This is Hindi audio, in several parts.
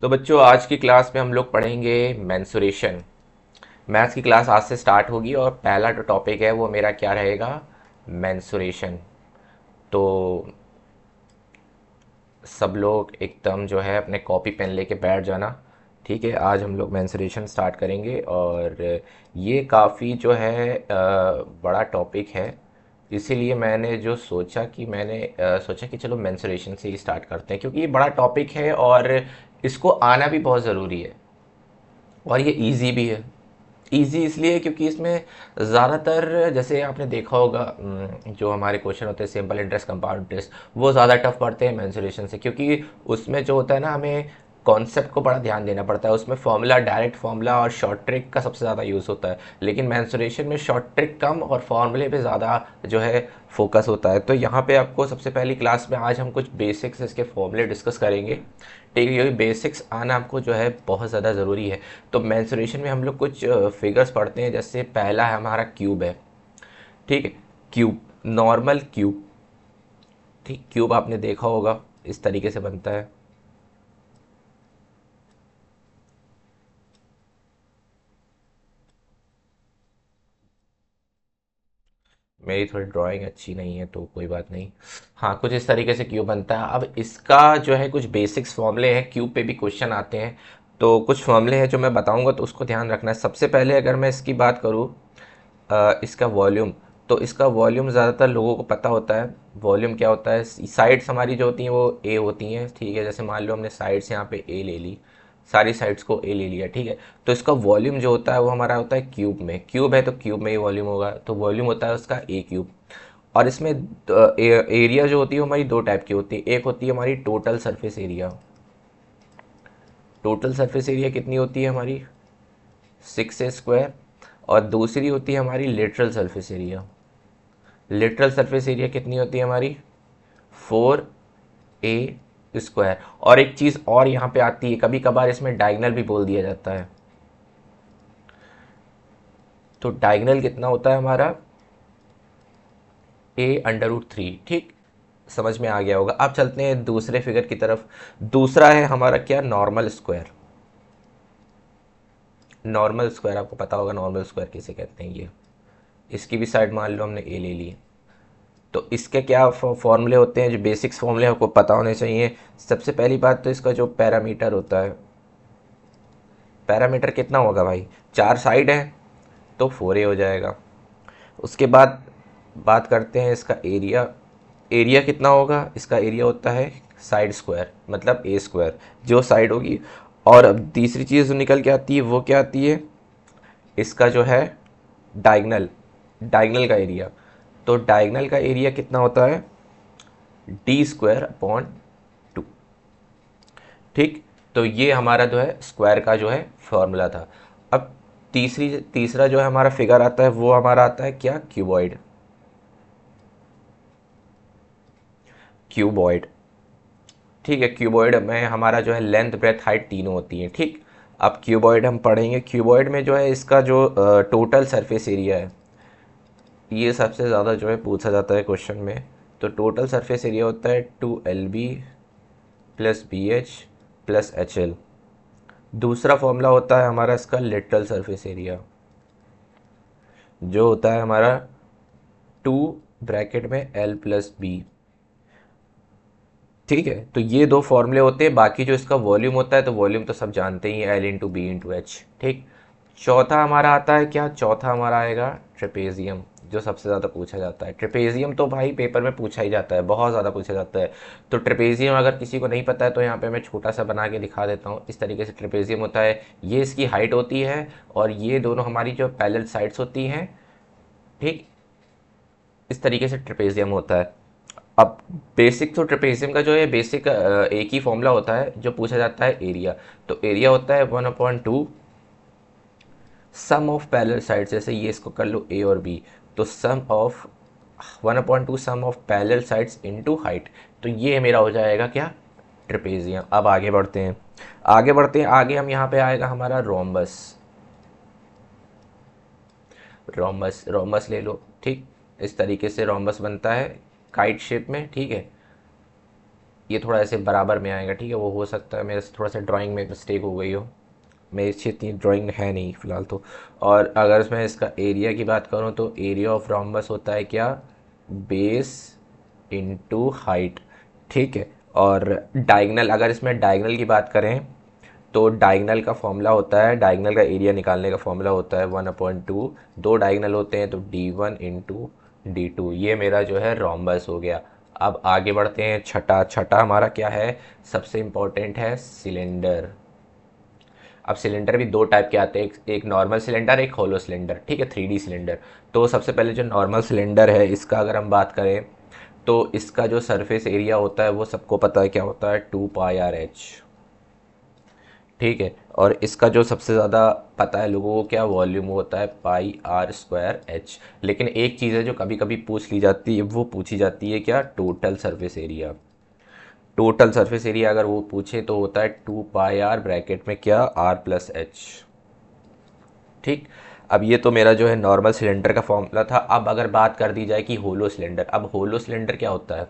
तो बच्चों, आज की क्लास में हम लोग पढ़ेंगे मेंसुरेशन। मैथ्स की क्लास आज से स्टार्ट होगी और पहला जो टॉपिक है वो मेरा क्या रहेगा? मेंसुरेशन। तो सब लोग एकदम जो है अपने कॉपी पेन लेके बैठ जाना। ठीक है, आज हम लोग मेंसुरेशन स्टार्ट करेंगे और ये काफ़ी जो है बड़ा टॉपिक है। इसीलिए मैंने जो सोचा कि सोचा कि चलो मेंसुरेशन से ही स्टार्ट करते हैं, क्योंकि ये बड़ा टॉपिक है और इसको आना भी बहुत ज़रूरी है और ये इजी भी है। इजी इसलिए क्योंकि इसमें ज़्यादातर, जैसे आपने देखा होगा, जो हमारे क्वेश्चन होते हैं सिंपल इंटरेस्ट, कंपाउंड इंटरेस्ट, वो ज़्यादा टफ पड़ते हैं मेंसुरेशन से, क्योंकि उसमें जो होता है ना, हमें कॉन्सेप्ट को बड़ा ध्यान देना पड़ता है। उसमें फॉर्मूला, डायरेक्ट फॉर्मूला और शॉर्ट ट्रिक का सबसे ज़्यादा यूज़ होता है, लेकिन मेंसुरेशन में शॉर्ट ट्रिक कम और फॉर्मूले पे ज़्यादा जो है फोकस होता है। तो यहाँ पे आपको सबसे पहली क्लास में आज हम कुछ बेसिक्स इसके फॉर्मूले डिस्कस करेंगे। ठीक है, ये बेसिक्स आना आपको जो है बहुत ज़्यादा ज़रूरी है। तो मेंसुरेशन में हम लोग कुछ फिगर्स पढ़ते हैं। जैसे पहला है हमारा क्यूब है। ठीक है, क्यूब, नॉर्मल क्यूब। ठीक, क्यूब आपने देखा होगा इस तरीके से बनता है। मेरी थोड़ी ड्राइंग अच्छी नहीं है तो कोई बात नहीं। हाँ, कुछ इस तरीके से क्यूब बनता है। अब इसका जो है कुछ बेसिक्स फॉर्मूले हैं, क्यूब पे भी क्वेश्चन आते हैं। तो कुछ फॉर्मूले हैं जो मैं बताऊंगा, तो उसको ध्यान रखना है। सबसे पहले अगर मैं इसकी बात करूँ, इसका वॉल्यूम, तो इसका वॉल्यूम ज़्यादातर लोगों को पता होता है। वॉल्यूम क्या होता है? साइड्स हमारी जो होती हैं वो ए होती हैं। ठीक है, जैसे मान लो हमने साइड्स यहाँ पे ए ले ली, सारी साइड्स को ए ले लिया। ठीक है, तो इसका वॉल्यूम जो होता है वो हमारा होता है क्यूब में। क्यूब है तो क्यूब में ही वॉल्यूम होगा, तो वॉल्यूम होता है उसका ए क्यूब। और इसमें एरिया जो होती है वो हमारी दो टाइप की होती है। एक होती है हमारी total surface area. Total surface area कितनी होती है हमारी? 6 a स्क्वायर। और दूसरी होती है हमारी literal surface area. Literal surface area कितनी होती है हमारी? 4 a स्क्वायर। और एक चीज़ और यहाँ पे आती है, कभी कभार इसमें डायगनल भी बोल दिया जाता है। तो डायगनल कितना होता है हमारा? a√3। ठीक, समझ में आ गया होगा। अब चलते हैं दूसरे फिगर की तरफ। दूसरा है हमारा क्या? Normal square. नॉर्मल स्क्वायर आपको पता होगा, नॉर्मल स्क्वायर किसे कहते हैं। ये इसकी भी साइड मान लो हमने ए ले ली। तो इसके क्या फॉर्मूले होते हैं? जो बेसिक्स फॉर्मूले आपको पता होने चाहिए। सबसे पहली बात तो इसका जो पैरामीटर होता है, पैरामीटर कितना होगा भाई? चार साइड है तो 4a हो जाएगा। उसके बाद बात करते हैं इसका एरिया। एरिया कितना होगा? इसका एरिया होता है साइड स्क्वायर, मतलब ए स्क्वायर, जो साइड होगी। और अब तीसरी चीज़ जो निकल के आती है वो क्या आती है? इसका जो है डायगनल, डायगनल का एरिया। तो डायगनल का एरिया कितना होता है? d² / 2। ठीक, तो ये हमारा जो है स्क्वायर का जो है फॉर्मूला था। अब तीसरा जो है हमारा फिगर आता है वो हमारा आता है क्या? क्यूबॉइड। क्यूबॉइड। ठीक है, क्यूबॉइड में हमारा जो है लेंथ, ब्रेथ, हाइट तीनों होती हैं। ठीक, अब क्यूबॉइड हम पढ़ेंगे। क्यूबॉइड में जो है इसका जो टोटल सरफेस एरिया है, ये सबसे ज़्यादा जो है पूछा जाता है क्वेश्चन में। तो टोटल सरफेस एरिया होता है 2LB plus BH plus HL। दूसरा फॉर्मूला होता है हमारा इसका लिटरल सरफेस एरिया, जो होता है हमारा 2 (L+B). ठीक है, तो ये दो फॉर्मूले होते हैं। बाकी जो इसका वॉल्यूम होता है, तो वॉल्यूम तो सब जानते ही हैं, L×B×H। ठीक, चौथा हमारा आता है क्या? चौथा हमारा आएगा ट्रेपेजियम, जो सबसे ज़्यादा पूछा जाता है। ट्रेपेजियम तो भाई पेपर में पूछा ही जाता है, बहुत ज़्यादा पूछा जाता है। तो ट्रेपेजियम अगर किसी को नहीं पता है तो यहाँ पे मैं छोटा सा बना के दिखा देता हूँ। इस तरीके से ट्रेपेजियम होता है। ये इसकी हाइट होती है और ये दोनों हमारी जो पैरेलल साइड्स होती हैं। ठीक, इस तरीके से ट्रेपेजियम होता है। अब बेसिक तो ट्रेपेजियम का जो है बेसिक एक ही फॉर्मूला होता है जो पूछा जाता है, एरिया। तो एरिया होता है 1/2 सम ऑफ पैरेलल साइड्स। जैसे ये इसको कर लो ए और बी, तो sum of 1/2 sum of parallel sides into height. तो ये मेरा हो जाएगा क्या? ट्रेपेजियम। अब आगे बढ़ते हैं, आगे बढ़ते हैं। आगे हम यहाँ पे आएगा हमारा रोम्बस। रोम्बस, रोम्बस ले लो। ठीक, इस तरीके से रोम्बस बनता है काइट शेप में। ठीक है, ये थोड़ा ऐसे बराबर में आएगा, ठीक है। वो हो सकता है मेरे से थोड़ा सा ड्राइंग में मिस्टेक हो गई हो, मेरी अच्छी इतनी ड्राइंग है नहीं फ़िलहाल तो। और अगर मैं इसका एरिया की बात करूँ तो एरिया ऑफ रोम्बस होता है क्या, बेस इनटू हाइट, ठीक है। और डायगनल, अगर इसमें डायगनल की बात करें तो डायगनल का फॉर्मूला होता है, डायगनल का एरिया निकालने का फॉर्मूला होता है 1/2। दो डायगनल होते हैं तो d1 × d2, ये मेरा जो है रोम्बस हो गया। अब आगे बढ़ते हैं, छठा छठा हमारा क्या है, सबसे इम्पोर्टेंट है सिलेंडर। अब सिलेंडर भी दो टाइप के आते हैं, एक नॉर्मल सिलेंडर, एक होलो सिलेंडर, ठीक है, 3D सिलेंडर। तो सबसे पहले जो नॉर्मल सिलेंडर है इसका अगर हम बात करें तो इसका जो सरफेस एरिया होता है वो सबको पता है क्या होता है, 2πr/h, ठीक है। और इसका जो सबसे ज़्यादा पता है लोगों को क्या वॉल्यूम होता है, πr²h। लेकिन एक चीज़ है जो कभी कभी पूछ ली जाती है, वो पूछी जाती है क्या, total surface area. Total surface area अगर वो पूछे तो होता है 2πr ब्रैकेट में क्या, r+h, ठीक। अब ये तो मेरा जो है नॉर्मल सिलेंडर का फॉर्मूला था। अब अगर बात कर दी जाए कि होलो सिलेंडर, अब होलो सिलेंडर क्या होता है,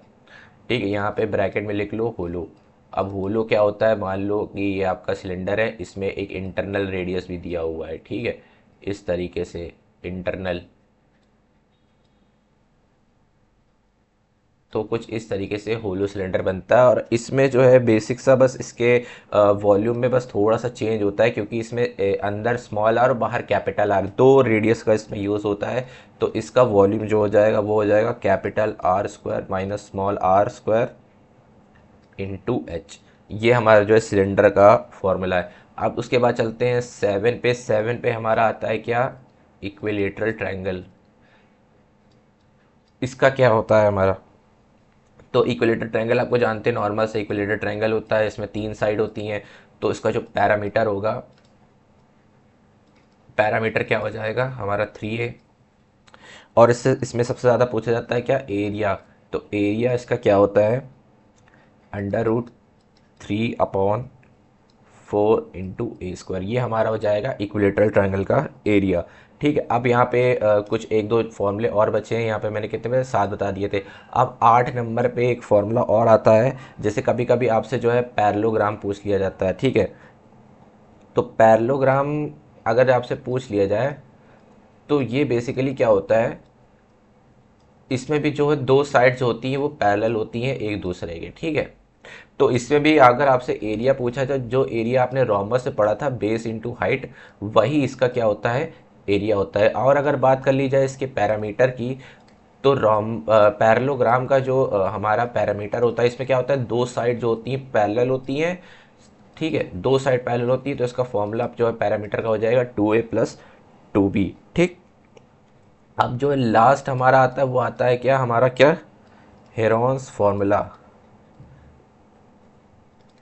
ठीक है, यहाँ पे ब्रैकेट में लिख लो होलो। अब होलो क्या होता है, मान लो कि ये आपका सिलेंडर है, इसमें एक इंटरनल रेडियस भी दिया हुआ है, ठीक है, इस तरीके से इंटरनल। तो कुछ इस तरीके से होलो सिलेंडर बनता है। और इसमें जो है बेसिक सा बस इसके वॉल्यूम में बस थोड़ा सा चेंज होता है, क्योंकि इसमें अंदर स्मॉल आर और बाहर कैपिटल आर, दो रेडियस का इसमें यूज़ होता है। तो इसका वॉल्यूम जो हो जाएगा वो हो जाएगा R² minus r² into H. ये हमारा जो है सिलेंडर का फॉर्मूला है। अब उसके बाद चलते हैं 7 पे। 7 पे हमारा आता है क्या, इक्विलेटरल ट्रायंगल। इसका क्या होता है हमारा, तो इक्विलेटर ट्रायंगल आपको जानते हैं, नॉर्मल से इक्विलेटर ट्रायंगल होता है, इसमें 3 साइड होती हैं। तो इसका जो पैरामीटर होगा, पैरामीटर क्या हो जाएगा हमारा 3a। और इससे इसमें सबसे ज़्यादा पूछा जाता है क्या, एरिया। तो एरिया इसका क्या होता है, √3/4 ये हमारा हो जाएगा इक्विलेटरल ट्रायंगल का एरिया, ठीक है। अब यहाँ पे कुछ एक दो फॉर्मूले और बचे हैं, यहाँ पे मैंने कितने में 7 बता दिए थे। अब 8 नंबर पे एक फॉर्मूला और आता है, जैसे कभी कभी आपसे जो है पैरेललोग्राम पूछ लिया जाता है, ठीक है। तो पैरेललोग्राम अगर आपसे पूछ लिया जाए तो ये बेसिकली क्या होता है, इसमें भी जो है दो साइड्स होती हैं वो पैरेलल होती हैं एक दूसरे के, ठीक है। तो इसमें भी अगर आपसे एरिया पूछा जाए, जो एरिया आपने रोम्बस से पढ़ा था, बेस इनटू हाइट, वही इसका क्या होता है, एरिया होता है। और अगर बात कर ली जाए इसके पैरामीटर की, तो पैरेललोग्राम का जो हमारा पैरामीटर होता है, इसमें क्या होता है, दो साइड जो होती हैं पैरेलल होती हैं, ठीक है, दो साइड पैरेलल होती है। तो इसका फॉर्मूला जो है पैरामीटर का हो जाएगा 2a + 2b, ठीक। अब जो लास्ट हमारा आता है वो आता है क्या, हमारा क्या, हेरोन्स फार्मूला।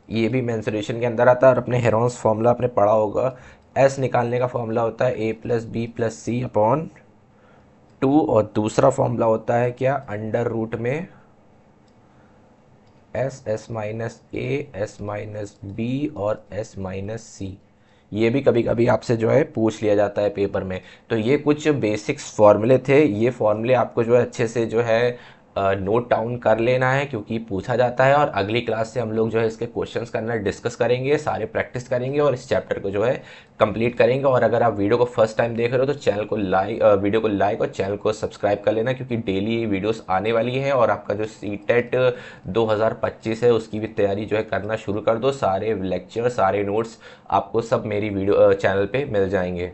ये भी मेंसुरेशन के अंदर आता है, और अपने हेरोन्स फार्मूला आपने पढ़ा होगा। एस निकालने का फॉर्मूला होता है a + b + c/2। और दूसरा फॉर्मूला होता है क्या, अंडर रूट में s(-a)s-b और s-c। ये भी कभी कभी आपसे जो है पूछ लिया जाता है पेपर में। तो ये कुछ बेसिक्स फॉर्मूले थे, ये फॉर्मूले आपको जो है अच्छे से जो है नोट डाउन कर लेना है, क्योंकि पूछा जाता है। और अगली क्लास से हम लोग जो है इसके क्वेश्चंस करना डिस्कस करेंगे, सारे प्रैक्टिस करेंगे और इस चैप्टर को जो है कंप्लीट करेंगे। और अगर आप वीडियो को फर्स्ट टाइम देख रहे हो तो चैनल को वीडियो को लाइक और चैनल को सब्सक्राइब कर लेना, क्योंकि डेली वीडियोस आने वाली हैं। और आपका जो सीटेट 2025 है उसकी भी तैयारी जो है करना शुरू कर दो। सारे लेक्चर, सारे नोट्स आपको सब मेरी वीडियो चैनल पे मिल जाएंगे।